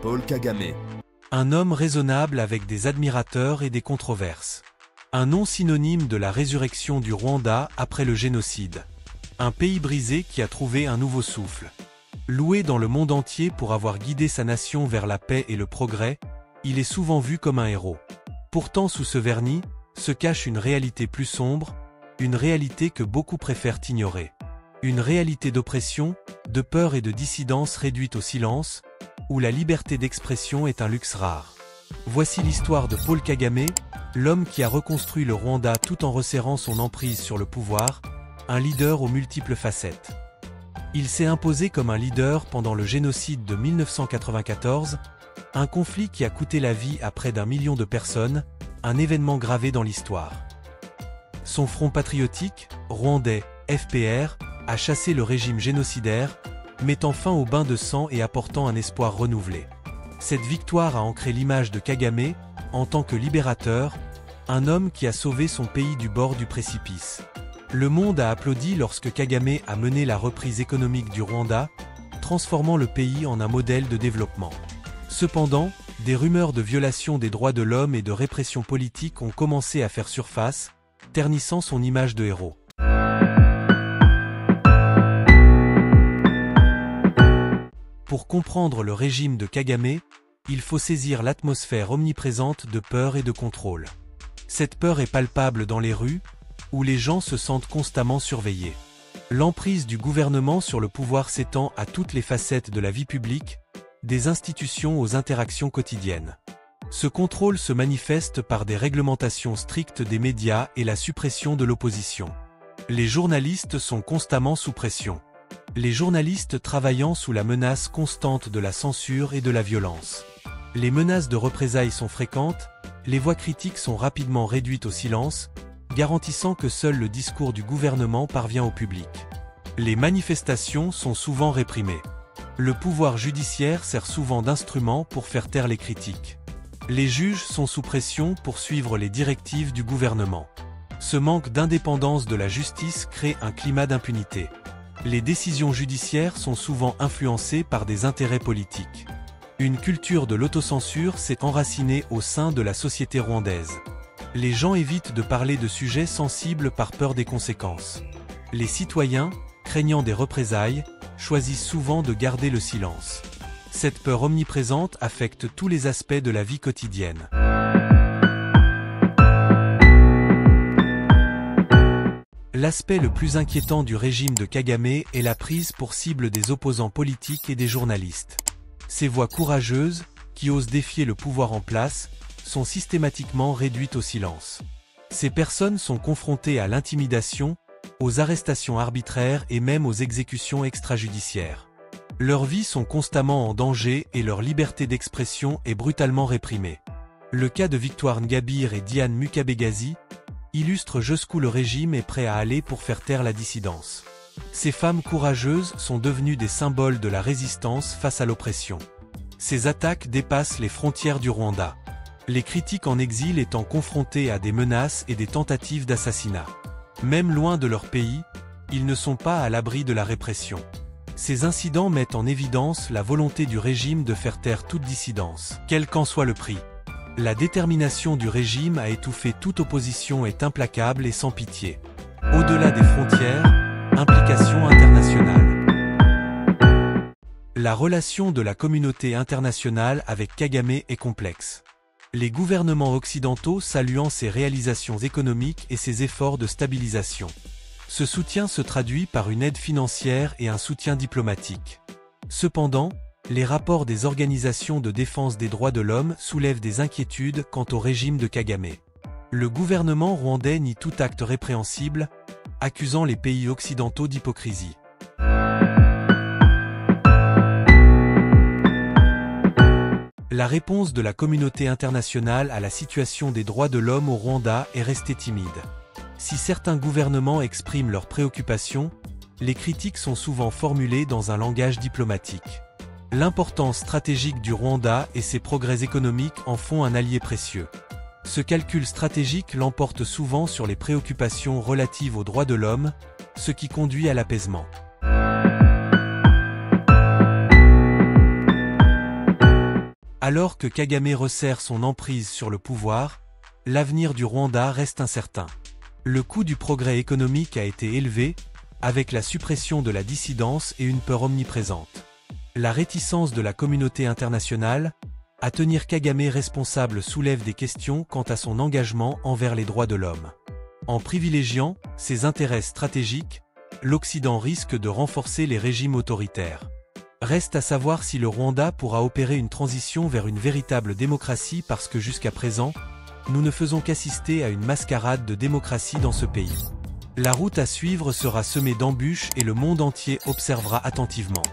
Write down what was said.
Paul Kagame. Un homme raisonnable avec des admirateurs et des controverses. Un nom synonyme de la résurrection du Rwanda après le génocide. Un pays brisé qui a trouvé un nouveau souffle. Loué dans le monde entier pour avoir guidé sa nation vers la paix et le progrès, il est souvent vu comme un héros. Pourtant sous ce vernis, se cache une réalité plus sombre, une réalité que beaucoup préfèrent ignorer. Une réalité d'oppression, de peur et de dissidence réduite au silence, où la liberté d'expression est un luxe rare. Voici l'histoire de Paul Kagame, l'homme qui a reconstruit le Rwanda tout en resserrant son emprise sur le pouvoir, un leader aux multiples facettes. Il s'est imposé comme un leader pendant le génocide de 1994, un conflit qui a coûté la vie à près d'1 million de personnes, un événement gravé dans l'histoire. Son front patriotique, rwandais, FPR, a chassé le régime génocidaire, mettant fin au bain de sang et apportant un espoir renouvelé. Cette victoire a ancré l'image de Kagame, en tant que libérateur, un homme qui a sauvé son pays du bord du précipice. Le monde a applaudi lorsque Kagame a mené la reprise économique du Rwanda, transformant le pays en un modèle de développement. Cependant, des rumeurs de violation des droits de l'homme et de répression politique ont commencé à faire surface, ternissant son image de héros. Pour comprendre le régime de Kagame, il faut saisir l'atmosphère omniprésente de peur et de contrôle. Cette peur est palpable dans les rues, où les gens se sentent constamment surveillés. L'emprise du gouvernement sur le pouvoir s'étend à toutes les facettes de la vie publique, des institutions aux interactions quotidiennes. Ce contrôle se manifeste par des réglementations strictes des médias et la suppression de l'opposition. Les journalistes sont constamment sous pression. Les journalistes travaillant sous la menace constante de la censure et de la violence. Les menaces de représailles sont fréquentes, les voix critiques sont rapidement réduites au silence, garantissant que seul le discours du gouvernement parvient au public. Les manifestations sont souvent réprimées. Le pouvoir judiciaire sert souvent d'instrument pour faire taire les critiques. Les juges sont sous pression pour suivre les directives du gouvernement. Ce manque d'indépendance de la justice crée un climat d'impunité. Les décisions judiciaires sont souvent influencées par des intérêts politiques. Une culture de l'autocensure s'est enracinée au sein de la société rwandaise. Les gens évitent de parler de sujets sensibles par peur des conséquences. Les citoyens, craignant des représailles, choisissent souvent de garder le silence. Cette peur omniprésente affecte tous les aspects de la vie quotidienne. L'aspect le plus inquiétant du régime de Kagame est la prise pour cible des opposants politiques et des journalistes. Ces voix courageuses, qui osent défier le pouvoir en place, sont systématiquement réduites au silence. Ces personnes sont confrontées à l'intimidation, aux arrestations arbitraires et même aux exécutions extrajudiciaires. Leurs vies sont constamment en danger et leur liberté d'expression est brutalement réprimée. Le cas de Victoire Ingabire et Diane Mukabegazi illustre jusqu'où le régime est prêt à aller pour faire taire la dissidence. Ces femmes courageuses sont devenues des symboles de la résistance face à l'oppression. Ces attaques dépassent les frontières du Rwanda. Les critiques en exil étant confrontés à des menaces et des tentatives d'assassinat. Même loin de leur pays, ils ne sont pas à l'abri de la répression. Ces incidents mettent en évidence la volonté du régime de faire taire toute dissidence, quel qu'en soit le prix. La détermination du régime à étouffer toute opposition est implacable et sans pitié. Au-delà des frontières, implication internationale. La relation de la communauté internationale avec Kagame est complexe. Les gouvernements occidentaux saluant ses réalisations économiques et ses efforts de stabilisation. Ce soutien se traduit par une aide financière et un soutien diplomatique. Cependant, les rapports des organisations de défense des droits de l'homme soulèvent des inquiétudes quant au régime de Kagame. Le gouvernement rwandais nie tout acte répréhensible, accusant les pays occidentaux d'hypocrisie. La réponse de la communauté internationale à la situation des droits de l'homme au Rwanda est restée timide. Si certains gouvernements expriment leurs préoccupations, les critiques sont souvent formulées dans un langage diplomatique. L'importance stratégique du Rwanda et ses progrès économiques en font un allié précieux. Ce calcul stratégique l'emporte souvent sur les préoccupations relatives aux droits de l'homme, ce qui conduit à l'apaisement. Alors que Kagame resserre son emprise sur le pouvoir, l'avenir du Rwanda reste incertain. Le coût du progrès économique a été élevé, avec la suppression de la dissidence et une peur omniprésente. La réticence de la communauté internationale à tenir Kagame responsable soulève des questions quant à son engagement envers les droits de l'homme. En privilégiant ses intérêts stratégiques, l'Occident risque de renforcer les régimes autoritaires. Reste à savoir si le Rwanda pourra opérer une transition vers une véritable démocratie parce que jusqu'à présent, nous ne faisons qu'assister à une mascarade de démocratie dans ce pays. La route à suivre sera semée d'embûches et le monde entier observera attentivement.